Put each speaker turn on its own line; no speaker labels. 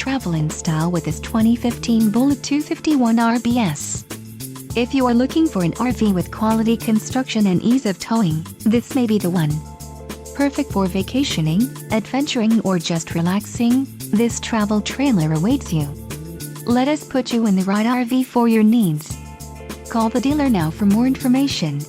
travel in style with this 2015 Bullet 251 RBS. If you are looking for an RV with quality construction and ease of towing, this may be the one. Perfect for vacationing, adventuring, or just relaxing, this travel trailer awaits you. Let us put you in the right RV for your needs. Call the dealer now for more information.